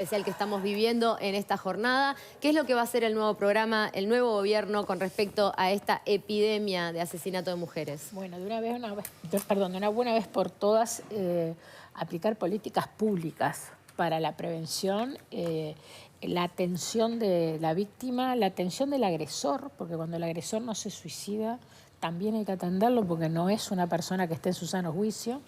especial que estamos viviendo en esta jornada. ¿Qué es lo que va a hacer el nuevo programa, el nuevo gobierno con respecto a esta epidemia de asesinato de mujeres? Bueno, de una buena vez por todas, aplicar políticas públicas para la prevención, la atención de la víctima, la atención del agresor, porque cuando el agresor no se suicida, también hay que atenderlo porque no es una persona que esté en su sano juicio.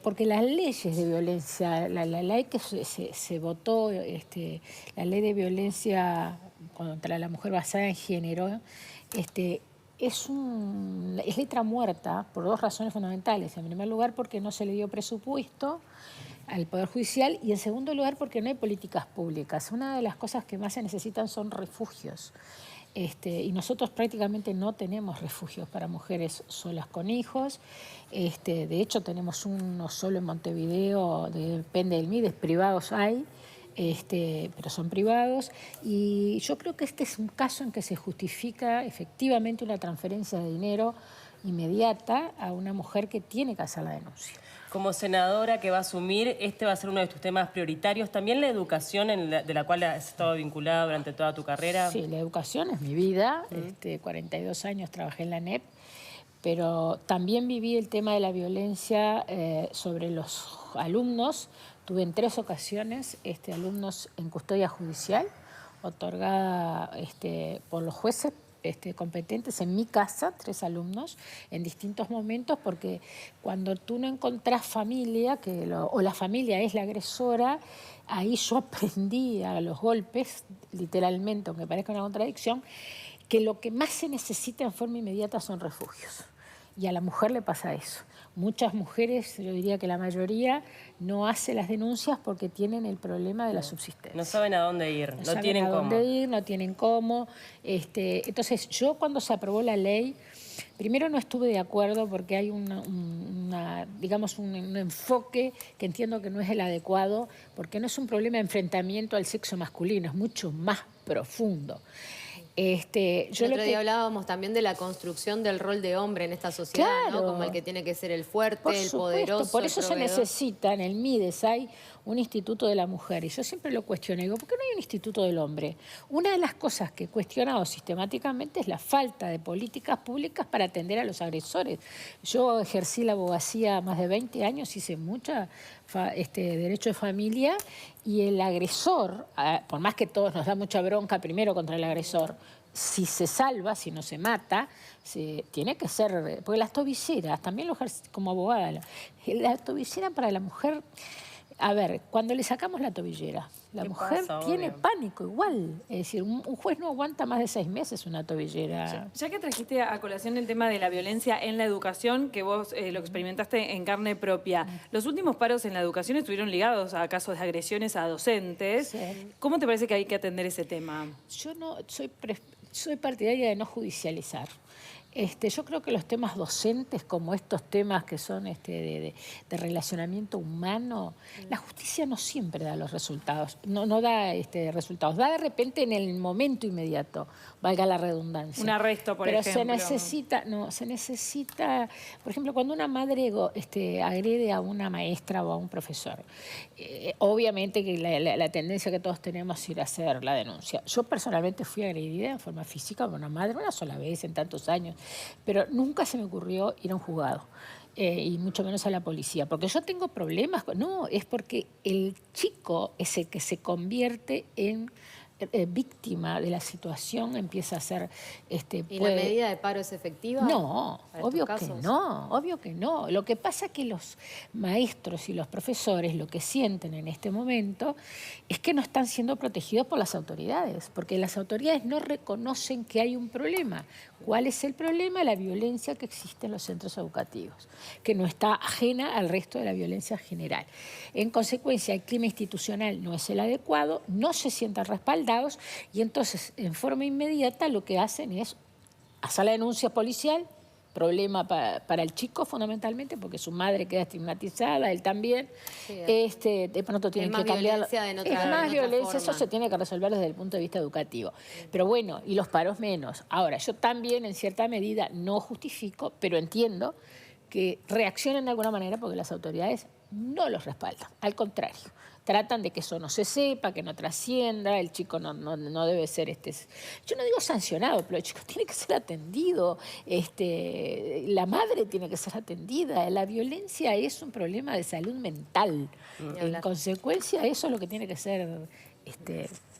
Porque las leyes de violencia, la ley que se votó, la ley de violencia contra la mujer basada en género, es letra muerta por dos razones fundamentales. En primer lugar, porque no se le dio presupuesto al Poder Judicial, y en segundo lugar, porque no hay políticas públicas. Una de las cosas que más se necesitan son refugios. Y nosotros prácticamente no tenemos refugios para mujeres solas con hijos. De hecho, tenemos uno solo en Montevideo, depende del MIDES, privados hay, pero son privados. Y yo creo que este es un caso en que se justifica efectivamente una transferencia de dinero inmediata a una mujer que tiene que hacer la denuncia. Como senadora que va a asumir, este va a ser uno de tus temas prioritarios. ¿También la educación de la cual has estado vinculada durante toda tu carrera? Sí, la educación es mi vida. 42 años trabajé en la ANEP, pero también viví el tema de la violencia sobre los alumnos. Tuve en 3 ocasiones alumnos en custodia judicial, otorgada por los jueces competentes en mi casa, 3 alumnos, en distintos momentos, porque cuando tú no encontrás familia, o la familia es la agresora, ahí yo aprendí a los golpes, literalmente, aunque parezca una contradicción, que lo que más se necesita en forma inmediata son refugios. Y a la mujer le pasa eso. Muchas mujeres, yo diría que la mayoría, no hace las denuncias porque tienen el problema de la subsistencia. No saben a dónde ir, no tienen cómo. No saben a dónde ir, no tienen cómo. Entonces, yo cuando se aprobó la ley, primero no estuve de acuerdo porque hay un enfoque que entiendo que no es el adecuado, porque no es un problema de enfrentamiento al sexo masculino, es mucho más profundo. El otro día hablábamos también de la construcción del rol de hombre en esta sociedad, claro, ¿no? Como el que tiene que ser el fuerte, el poderoso, por eso el se proveedor. necesita, en el MIDES hay un instituto de la mujer, y yo siempre lo cuestiono, digo, ¿por qué no hay un instituto del hombre? Una de las cosas que he cuestionado sistemáticamente es la falta de políticas públicas para atender a los agresores. Yo ejercí la abogacía más de 20 años, hice mucha derecho de familia, y el agresor, por más que todos nos da mucha bronca primero contra el agresor, si se salva, si no se mata, tiene que ser... Porque las tobilleras, también lo ejercí como abogada, la tobillera para la mujer... A ver, cuando le sacamos la tobillera, la mujer tiene pánico igual. Es decir, un juez no aguanta más de 6 meses una tobillera. Ya que trajiste a colación el tema de la violencia en la educación, que vos lo experimentaste en carne propia, los últimos paros en la educación estuvieron ligados a casos de agresiones a docentes. Sí. ¿Cómo te parece que hay que atender ese tema? Yo no soy partidaria de no judicializar. Yo creo que los temas docentes, como estos temas que son de relacionamiento humano, la justicia no siempre da los resultados, no da resultados, da de repente en el momento inmediato, valga la redundancia. Un arresto, por ejemplo. Pero se necesita, por ejemplo, cuando una madre agrede a una maestra o a un profesor, obviamente que la tendencia que todos tenemos es ir a hacer la denuncia. Yo personalmente fui agredida en forma física por una madre una sola vez en tantos años, pero nunca se me ocurrió ir a un juzgado, y mucho menos a la policía, porque yo tengo problemas. No, es porque el chico es el que se convierte en víctima de la situación, empieza a ser... ¿Y la medida de paro es efectiva? No, obvio que no. Lo que pasa es que los maestros y los profesores lo que sienten en este momento es que no están siendo protegidos por las autoridades, porque las autoridades no reconocen que hay un problema. ¿Cuál es el problema? La violencia que existe en los centros educativos, que no está ajena al resto de la violencia general. En consecuencia, el clima institucional no es el adecuado, no se sientan respaldados, y entonces, en forma inmediata, lo que hacen es hacer la denuncia policial, problema para el chico fundamentalmente, porque su madre queda estigmatizada, él también. Sí, de pronto tienen que cambiar. Es más violencia, eso se tiene que resolver desde el punto de vista educativo. Pero bueno, y los paros menos. Ahora, yo también en cierta medida no justifico, pero entiendo que reaccionen de alguna manera porque las autoridades no los respaldan. Al contrario, tratan de que eso no se sepa, que no trascienda, el chico no debe ser, yo no digo sancionado, pero el chico tiene que ser atendido, la madre tiene que ser atendida, la violencia es un problema de salud mental, en consecuencia eso es lo que tiene que ser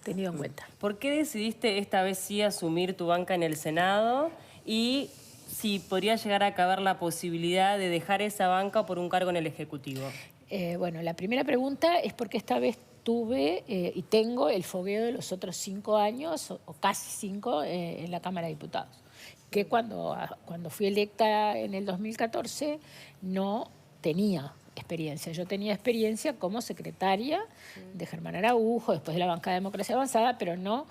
tenido en cuenta. ¿Por qué decidiste esta vez sí asumir tu banca en el Senado y si podría llegar a caber la posibilidad de dejar esa banca por un cargo en el Ejecutivo? Bueno, la primera pregunta es porque esta vez tuve y tengo el fogueo de los otros 5 años, o casi 5, en la Cámara de Diputados. Que cuando fui electa en el 2014 no tenía experiencia. Yo tenía experiencia como secretaria de Germán Araujo, después de la bancada de Democracia Avanzada, pero no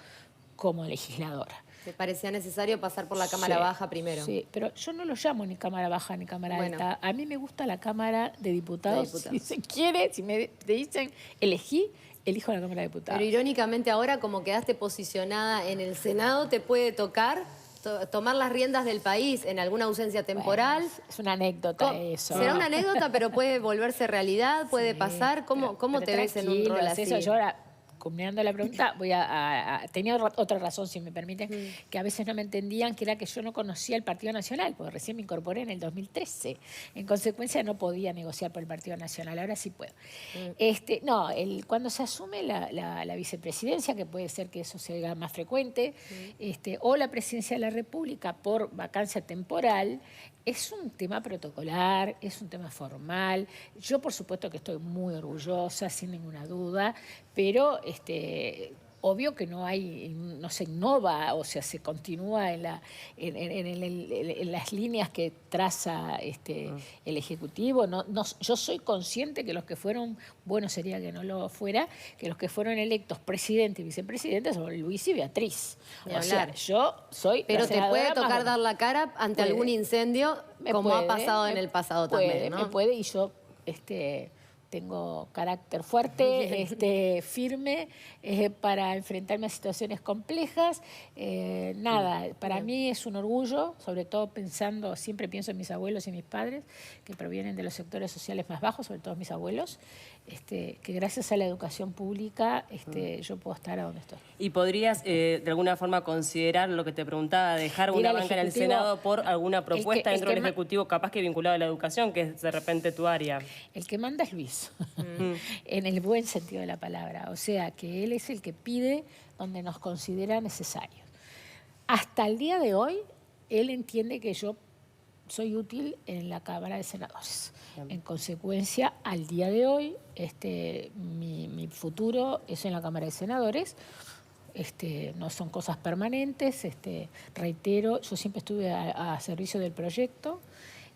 como legisladora. ¿Te parecía necesario pasar por la Cámara Baja primero? Sí, pero yo no lo llamo ni Cámara Baja ni Cámara Alta. A mí me gusta la Cámara de Diputados. Si se quiere, si me dicen elijo la Cámara de Diputados. Pero irónicamente ahora, como quedaste posicionada en el Senado, te puede tocar tomar las riendas del país en alguna ausencia temporal. Bueno, es una anécdota eso. Será una anécdota, pero puede volverse realidad, puede pasar. ¿Cómo te ves en un rol así? Eso, yo ahora, culminando la pregunta, tenía otra razón, si me permiten, que a veces no me entendían, que era que yo no conocía el Partido Nacional, porque recién me incorporé en el 2013. En consecuencia, no podía negociar por el Partido Nacional. Ahora sí puedo. Cuando se asume la vicepresidencia, que puede ser que eso se haga más frecuente, o la presidencia de la República por vacancia temporal, es un tema protocolar, es un tema formal. Yo, por supuesto, que estoy muy orgullosa, sin ninguna duda, pero obvio que no se innova, o sea, se continúa en las líneas que traza el Ejecutivo. Yo soy consciente que los que fueron, bueno sería que no lo fuera, que los que fueron electos presidente y vicepresidente son Luis y Beatriz. O sea, yo soy Pero te puede tocar dar la cara ante algún incendio, como ha pasado en el pasado también, ¿no? Me puede, y yo tengo carácter fuerte, firme, para enfrentarme a situaciones complejas. Para mí es un orgullo, sobre todo siempre pienso en mis abuelos y mis padres, que provienen de los sectores sociales más bajos, sobre todo mis abuelos, que gracias a la educación pública yo puedo estar a donde estoy. ¿Y podrías de alguna forma considerar lo que te preguntaba, dejar una banca en el Senado por alguna propuesta dentro del Ejecutivo, capaz que vinculado a la educación, que es de repente tu área? El que manda es Luis, en el buen sentido de la palabra. O sea, que él es el que pide donde nos considera necesarios. Hasta el día de hoy, él entiende que yo soy útil en la Cámara de Senadores. En consecuencia, al día de hoy, mi futuro es en la Cámara de Senadores. No son cosas permanentes. Reitero, yo siempre estuve a servicio del proyecto.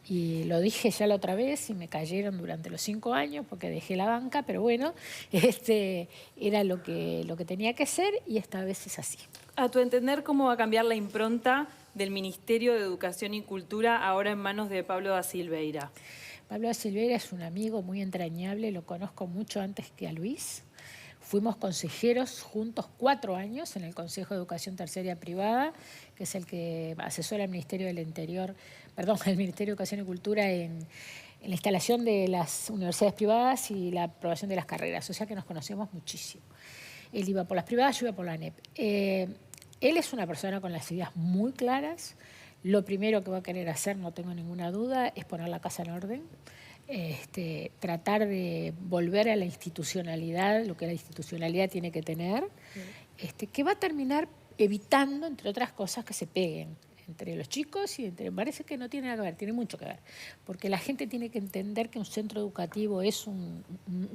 Y lo dije ya la otra vez y me cayeron durante los 5 años porque dejé la banca, pero bueno, era lo que tenía que ser, y esta vez es así. A tu entender, ¿cómo va a cambiar la impronta del Ministerio de Educación y Cultura ahora en manos de Pablo da Silveira? Pablo da Silveira es un amigo muy entrañable, lo conozco mucho antes que a Luis. Fuimos consejeros juntos 4 años en el Consejo de Educación Terciaria Privada, que es el que asesora al Ministerio del Interior, el Ministerio de Educación y Cultura en la instalación de las universidades privadas y la aprobación de las carreras. O sea que nos conocemos muchísimo. Él iba por las privadas, yo iba por la ANEP. Él es una persona con las ideas muy claras. Lo primero que va a querer hacer, no tengo ninguna duda, es poner la casa en orden. Tratar de volver a la institucionalidad, lo que la institucionalidad tiene que tener, que va a terminar evitando, entre otras cosas, que se peguen entre los chicos y parece que no tiene nada que ver, tiene mucho que ver, porque la gente tiene que entender que un centro educativo es un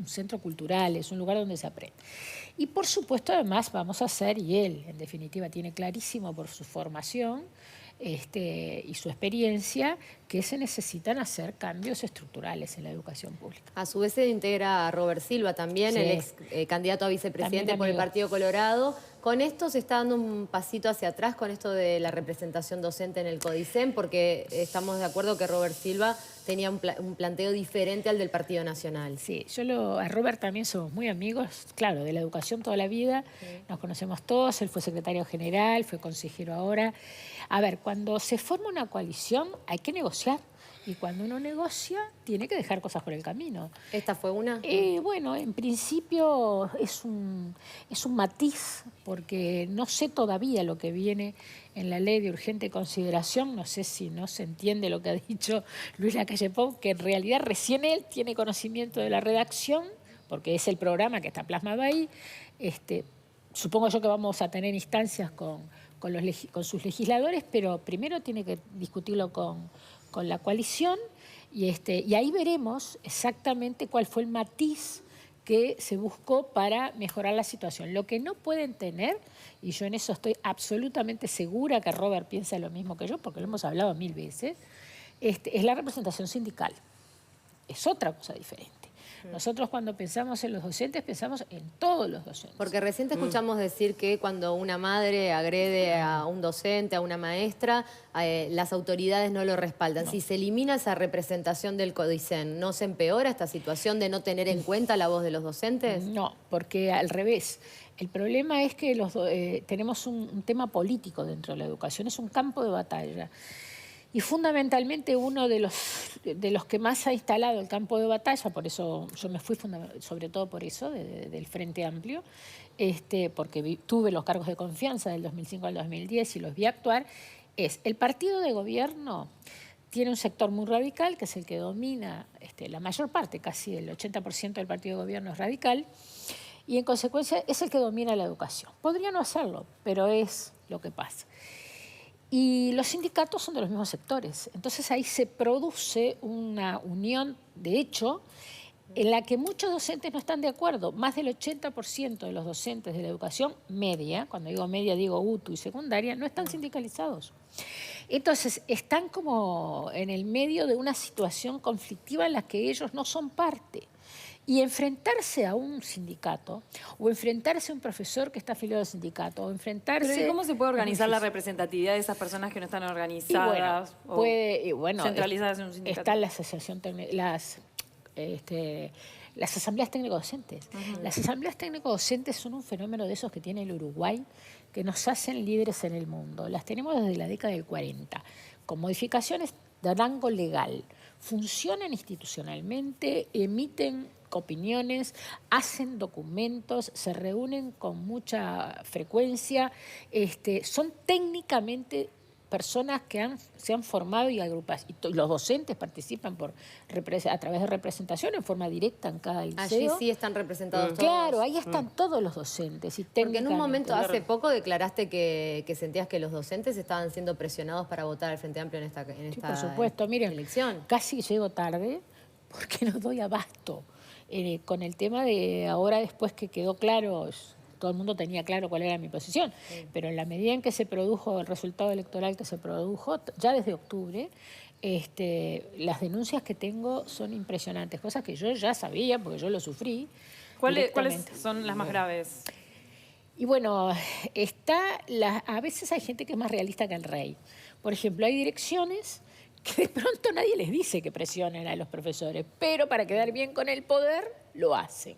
centro cultural, es un lugar donde se aprende. Y por supuesto, además, vamos a hacer, y él, en definitiva, tiene clarísimo por su formación, y su experiencia, que se necesitan hacer cambios estructurales en la educación pública. A su vez se integra a Robert Silva también, sí, el ex candidato a vicepresidente por el Partido Colorado. Con esto se está dando un pasito hacia atrás con esto de la representación docente en el CODICEN, porque estamos de acuerdo que Robert Silva tenía un planteo diferente al del Partido Nacional. Sí, a Robert también somos muy amigos, claro, de la educación toda la vida, sí, nos conocemos todos, él fue secretario general, fue consejero ahora. A ver, cuando se forma una coalición hay que negociar Y cuando uno negocia, tiene que dejar cosas por el camino. ¿Esta fue una? Bueno, en principio es un matiz, porque no sé todavía lo que viene en la ley de urgente consideración. No sé si no se entiende lo que ha dicho Luis Lacalle Pou, que en realidad recién él tiene conocimiento de la redacción, porque es el programa que está plasmado ahí. Supongo yo que vamos a tener instancias con sus legisladores, pero primero tiene que discutirlo con la coalición y ahí veremos exactamente cuál fue el matiz que se buscó para mejorar la situación. Lo que no pueden tener, y yo en eso estoy absolutamente segura que Robert piensa lo mismo que yo, porque lo hemos hablado 1000 veces, es la representación sindical. Es otra cosa diferente. Nosotros cuando pensamos en los docentes, pensamos en todos los docentes. Porque recién te escuchamos decir que cuando una madre agrede a un docente, a una maestra, las autoridades no lo respaldan. No. Si se elimina esa representación del CODICEN, ¿no se empeora esta situación de no tener en cuenta la voz de los docentes? No, porque al revés. El problema es que tenemos un tema político dentro de la educación, es un campo de batalla. Y fundamentalmente uno de los que más ha instalado el campo de batalla, por eso yo me fui sobre todo por eso, del Frente Amplio, porque tuve los cargos de confianza del 2005 al 2010 y los vi actuar, es el partido de gobierno tiene un sector muy radical, que es el que domina la mayor parte, casi el 80% del partido de gobierno es radical, y en consecuencia es el que domina la educación. Podría no hacerlo, pero es lo que pasa. Y los sindicatos son de los mismos sectores. Entonces ahí se produce una unión, de hecho, en la que muchos docentes no están de acuerdo. Más del 80% de los docentes de la educación media, cuando digo media digo UTU y secundaria, no están sindicalizados. Entonces están como en el medio de una situación conflictiva en la que ellos no son parte. Y enfrentarse a un sindicato, o enfrentarse a un profesor que está afiliado al sindicato, o enfrentarse... Pero ¿y cómo se puede organizar la representatividad de esas personas que no están organizadas centralizadas en un sindicato? Está la asociación, las asambleas técnico-docentes. Las asambleas técnico-docentes son un fenómeno de esos que tiene el Uruguay, que nos hacen líderes en el mundo. Las tenemos desde la década del 40, con modificaciones de rango legal. Funcionan institucionalmente, emiten opiniones, hacen documentos, se reúnen con mucha frecuencia, son técnicamente personas que se han formado y agrupadas. Y los docentes participan a través de representación en forma directa en cada liceo. Allí sí están representados todos. Claro, ahí están todos los docentes. Porque en un momento, hace poco, declaraste que sentías que los docentes estaban siendo presionados para votar al Frente Amplio en esta sí, por supuesto. Miren, elección. Casi llego tarde porque no doy abasto. Con el tema de ahora, después que quedó claro, todo el mundo tenía claro cuál era mi posición, pero en la medida en que se produjo el resultado electoral que se produjo, ya desde octubre, las denuncias que tengo son impresionantes, cosas que yo ya sabía porque yo lo sufrí. ¿Cuáles son las más graves? Y bueno, a veces hay gente que es más realista que el rey. Por ejemplo, hay direcciones que de pronto nadie les dice que presionen a los profesores, pero para quedar bien con el poder, lo hacen.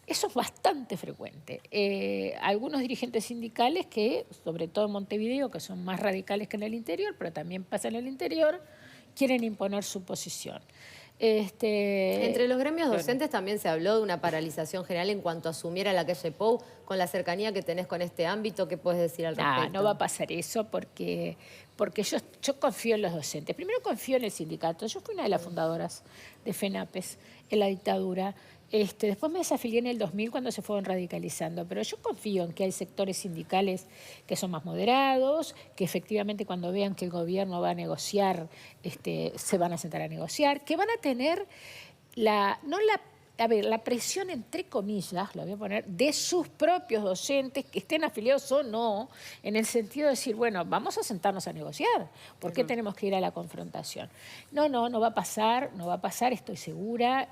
Eso es bastante frecuente. Algunos dirigentes sindicales que, sobre todo en Montevideo, que son más radicales que en el interior, pero también pasa en el interior, quieren imponer su posición. Entre los gremios docentes también se habló de una paralización general en cuanto asumiera Lacalle Pou, con la cercanía que tenés con este ámbito. ¿Qué puedes decir al respecto? No va a pasar eso porque yo confío en los docentes. Primero confío en el sindicato. Yo fui una de las fundadoras de FENAPES en la dictadura. Después me desafilié en el 2000 cuando se fueron radicalizando, pero yo confío en que hay sectores sindicales que son más moderados, que efectivamente cuando vean que el gobierno va a negociar, se van a sentar a negociar, que van a tener la presión, entre comillas, lo voy a poner, de sus propios docentes, que estén afiliados o no, en el sentido de decir, bueno, vamos a sentarnos a negociar. ¿Por qué tenemos que ir a la confrontación? No va a pasar, estoy segura.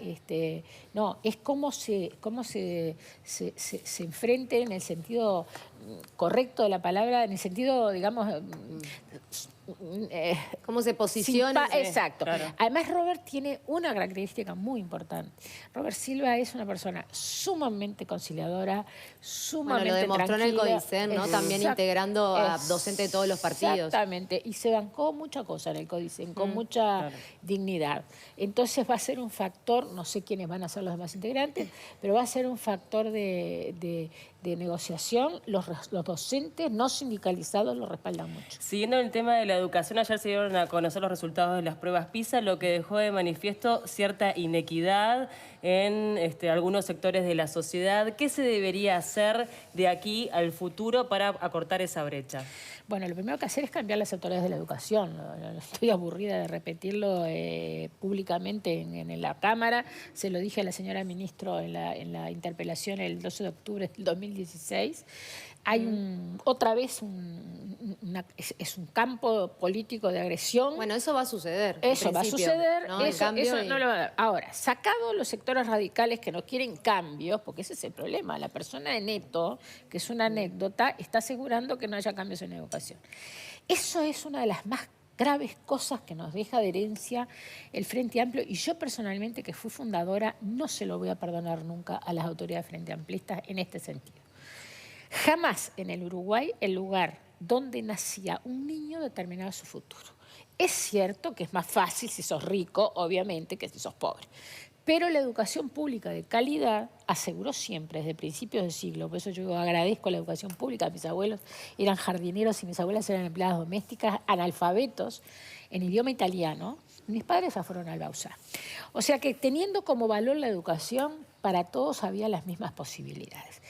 No, es cómo se enfrenten en el sentido correcto de la palabra, en el sentido, digamos... ¿Cómo se posiciona? Exacto. Claro. Además, Robert tiene una característica muy importante. Robert Silva es una persona sumamente conciliadora, sumamente lo demostró tranquila. en el Codicen, ¿no? También integrando a docentes de todos los partidos. Exactamente. Y se bancó mucha cosa en el Codicen, con mucha dignidad. Entonces va a ser un factor, no sé quiénes van a ser los demás integrantes, pero va a ser un factor de negociación. Los docentes no sindicalizados lo respaldan mucho. Siguiendo el tema de la educación, ayer se dieron a conocer los resultados de las pruebas PISA, lo que dejó de manifiesto cierta inequidad en algunos sectores de la sociedad. ¿Qué se debería hacer de aquí al futuro para acortar esa brecha? Bueno, lo primero que hacer es cambiar las autoridades de la educación. Estoy aburrida de repetirlo públicamente en la Cámara. Se lo dije a la señora ministro en la interpelación el 12 de octubre del 2016. Hay otra vez es un campo político de agresión. Bueno, eso va a suceder. Eso va a suceder. ¿no? No lo va a dar. Ahora, sacado los sectores radicales que no quieren cambios, porque ese es el problema. La persona de Neto, que es una anécdota, está asegurando que no haya cambios en la educación. Eso es una de las más graves cosas que nos deja de herencia el Frente Amplio, y yo personalmente, que fui fundadora, no se lo voy a perdonar nunca a las autoridades Frente Amplistas en este sentido. Jamás en el Uruguay el lugar donde nacía un niño determinaba su futuro. Es cierto que es más fácil si sos rico, obviamente, que si sos pobre. Pero la educación pública de calidad aseguró siempre, desde principios del siglo, por eso yo agradezco la educación pública. Mis abuelos eran jardineros y mis abuelas eran empleadas domésticas, analfabetos en idioma italiano. Mis padres fueron al Bausá. O sea que teniendo como valor la educación, para todos había las mismas posibilidades.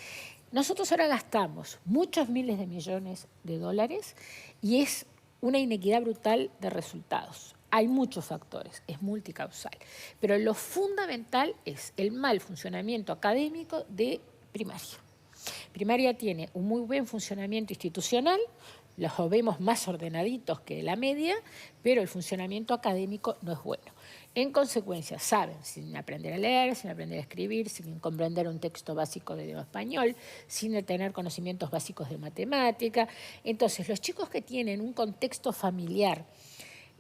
Nosotros ahora gastamos muchos miles de millones de dólares y es una inequidad brutal de resultados. Hay muchos factores, es multicausal, pero lo fundamental es el mal funcionamiento académico de primaria. Primaria tiene un muy buen funcionamiento institucional, los vemos más ordenaditos que la media, pero el funcionamiento académico no es bueno. En consecuencia, saben, sin aprender a leer, sin aprender a escribir, sin comprender un texto básico de idioma español, sin tener conocimientos básicos de matemática. Entonces, los chicos que tienen un contexto familiar,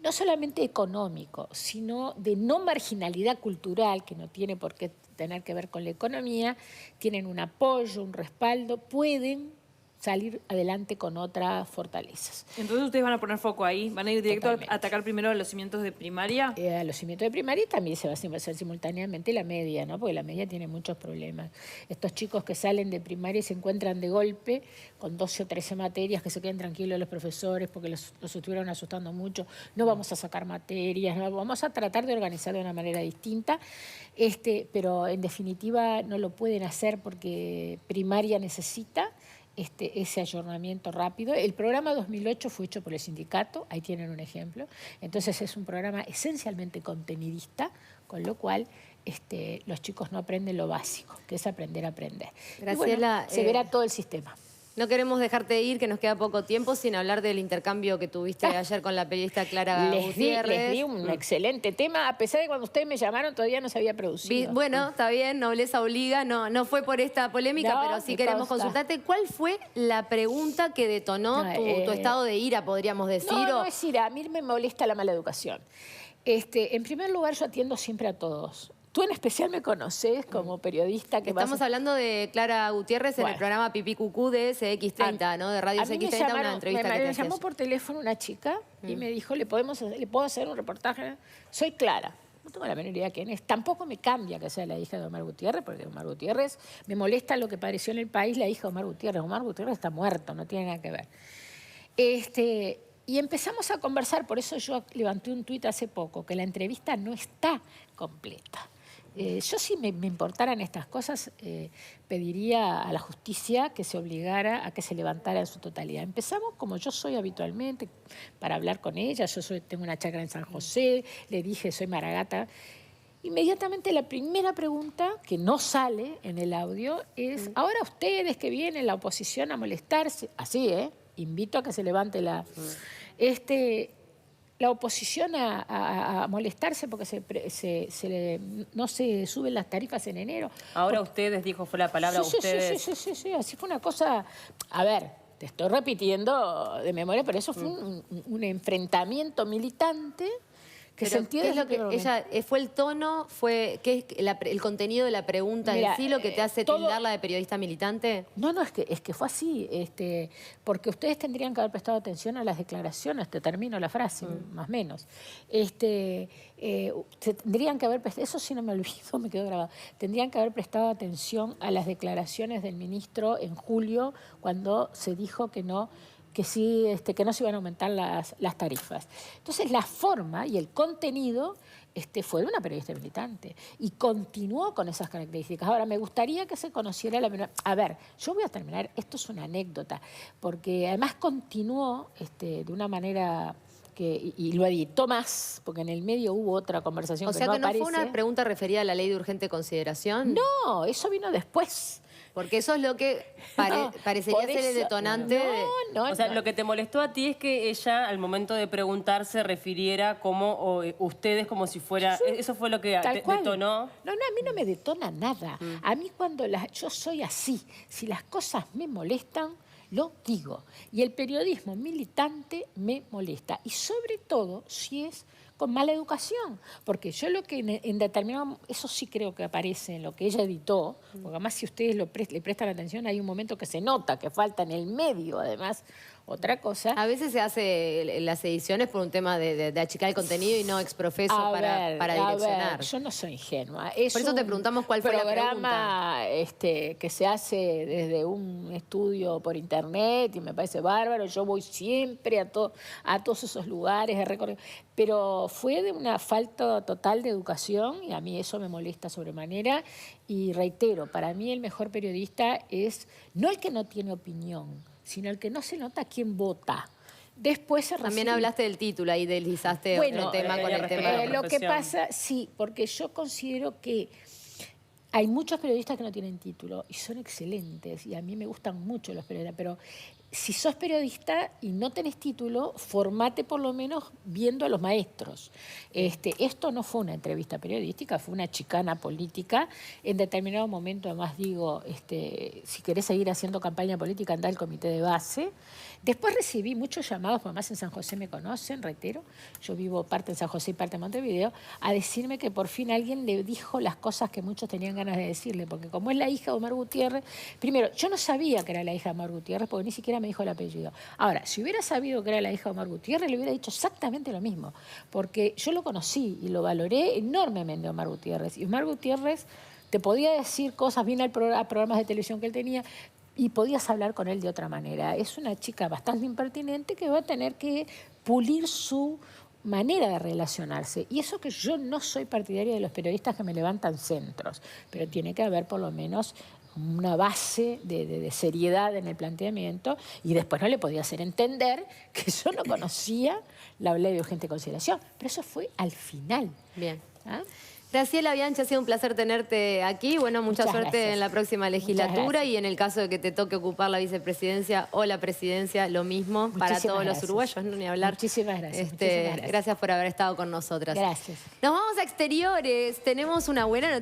no solamente económico, sino de no marginalidad cultural, que no tiene por qué tener que ver con la economía, tienen un apoyo, un respaldo, pueden salir adelante con otras fortalezas. Entonces ustedes van a poner foco ahí, van a ir directo a atacar primero a los cimientos de primaria. A los cimientos de primaria también se va a hacer simultáneamente la media, ¿no? Porque la media tiene muchos problemas. Estos chicos que salen de primaria y se encuentran de golpe con 12 o 13 materias, que se queden tranquilos los profesores porque los estuvieron asustando mucho. No vamos a sacar materias, no, vamos a tratar de organizar de una manera distinta, pero en definitiva no lo pueden hacer porque primaria necesita ese ayornamiento rápido. El programa 2008 fue hecho por el sindicato, ahí tienen un ejemplo. Entonces es un programa esencialmente contenidista, con lo cual los chicos no aprenden lo básico, que es aprender a aprender. Graciela, bueno, se verá todo el sistema. No queremos dejarte ir, que nos queda poco tiempo, sin hablar del intercambio que tuviste ayer con la periodista Clara Gutiérrez. Les di un excelente tema, a pesar de que cuando ustedes me llamaron todavía no se había producido. Bueno, está bien, nobleza obliga, no fue por esta polémica, pero sí queremos consultarte. ¿Cuál fue la pregunta que detonó tu estado de ira, podríamos decir? No es ira, a mí me molesta la mala educación. En primer lugar, yo atiendo siempre a todos. Tú en especial me conoces como periodista. Estamos hablando de Clara Gutiérrez en el programa Pipí Cucú de CX30, ¿no? De Radio CX30, una entrevista que te me llamó por teléfono una chica y me dijo, ¿le puedo hacer un reportaje? Soy Clara. No tengo la menor idea quién es. Tampoco me cambia que sea la hija de Omar Gutiérrez, porque Omar Gutiérrez, me molesta lo que pareció en el país la hija de Omar Gutiérrez. Omar Gutiérrez está muerto, no tiene nada que ver. Y empezamos a conversar, por eso yo levanté un tuit hace poco, que la entrevista no está completa. Yo si me importaran estas cosas, pediría a la justicia que se obligara a que se levantara en su totalidad. Empezamos como yo soy habitualmente, para hablar con ella. Tengo una chacra en San José, le dije, soy Maragata. Inmediatamente la primera pregunta, que no sale en el audio, es, ahora ustedes que vienen, la oposición, a molestarse, así, invito a que se levante la... la oposición a molestarse porque no se suben las tarifas en enero. Ahora ustedes, dijo, fue la palabra ustedes. Sí, así fue una cosa... A ver, te estoy repitiendo de memoria, pero eso fue un enfrentamiento militante que se entiende. ¿Qué es lo que ella fue el tono, fue qué es el contenido de la pregunta en sí lo que te hace tildarla de periodista militante? No, es que fue así, porque ustedes tendrían que haber prestado atención a las declaraciones, te termino la frase, más o menos. Tendrían que haber prestado, eso sí no me olvido, me quedó grabado, tendrían que haber prestado atención a las declaraciones del ministro en julio, cuando se dijo que no que no se iban a aumentar las tarifas. Entonces, la forma y el contenido fue de una periodista militante y continuó con esas características. Ahora, me gustaría que se conociera la... A ver, yo voy a terminar, esto es una anécdota, porque además continuó de una manera... y lo editó más, porque en el medio hubo otra conversación que no aparece. O sea, que no fue una pregunta referida a la ley de urgente consideración. No, eso vino después. Porque eso es lo que parecería ser el detonante. O sea, lo que te molestó a ti es que ella, al momento de preguntar, se refiriera como ustedes, como si fuera... ¿Eso fue lo que detonó? No, a mí no me detona nada. A mí cuando yo soy así, si las cosas me molestan, lo digo. Y el periodismo militante me molesta. Y sobre todo si es con mala educación. Porque yo lo que en determinado... Eso sí creo que aparece en lo que ella editó, porque además si ustedes le prestan atención, hay un momento que se nota que falta en el medio, además, otra cosa. A veces se hace las ediciones por un tema de achicar el contenido y no exprofeso para direccionar. Yo no soy ingenua. Por eso te preguntamos cuál fue la pregunta. Programa que se hace desde un estudio por internet y me parece bárbaro. Yo voy siempre a todos esos lugares de recorrido. Pero fue de una falta total de educación y a mí eso me molesta sobremanera. Y reitero, para mí el mejor periodista es no el que no tiene opinión, sino el que no se nota quién vota. Después se También hablaste del título, ahí deslizaste otro tema con el tema de la lo que pasa, sí, porque yo considero que hay muchos periodistas que no tienen título y son excelentes y a mí me gustan mucho los periodistas, pero si sos periodista y no tenés título, formate por lo menos viendo a los maestros. Esto no fue una entrevista periodística, fue una chicana política. En determinado momento, además digo, si querés seguir haciendo campaña política, andá al comité de base. Después recibí muchos llamados, porque además en San José me conocen, reitero, yo vivo parte en San José y parte en Montevideo, a decirme que por fin alguien le dijo las cosas que muchos tenían ganas de decirle, porque como es la hija de Omar Gutiérrez, primero, yo no sabía que era la hija de Omar Gutiérrez, porque ni siquiera me dijo el apellido. Ahora, si hubiera sabido que era la hija de Omar Gutiérrez, le hubiera dicho exactamente lo mismo, porque yo lo conocí y lo valoré enormemente a Omar Gutiérrez. Y Omar Gutiérrez te podía decir cosas, vine a programas de televisión que él tenía, y podías hablar con él de otra manera. Es una chica bastante impertinente que va a tener que pulir su manera de relacionarse. Y eso que yo no soy partidaria de los periodistas que me levantan centros, pero tiene que haber por lo menos una base de seriedad en el planteamiento y después no le podía hacer entender que yo no conocía la ley de urgente consideración. Pero eso fue al final. Bien. Graciela Bianchi, ha sido un placer tenerte aquí. Bueno, mucha suerte en la próxima legislatura y en el caso de que te toque ocupar la vicepresidencia o la presidencia, lo mismo para todos los uruguayos, no ni hablar. Muchísimas gracias. Gracias por haber estado con nosotras. Gracias. Nos vamos a exteriores. Tenemos una buena noticia.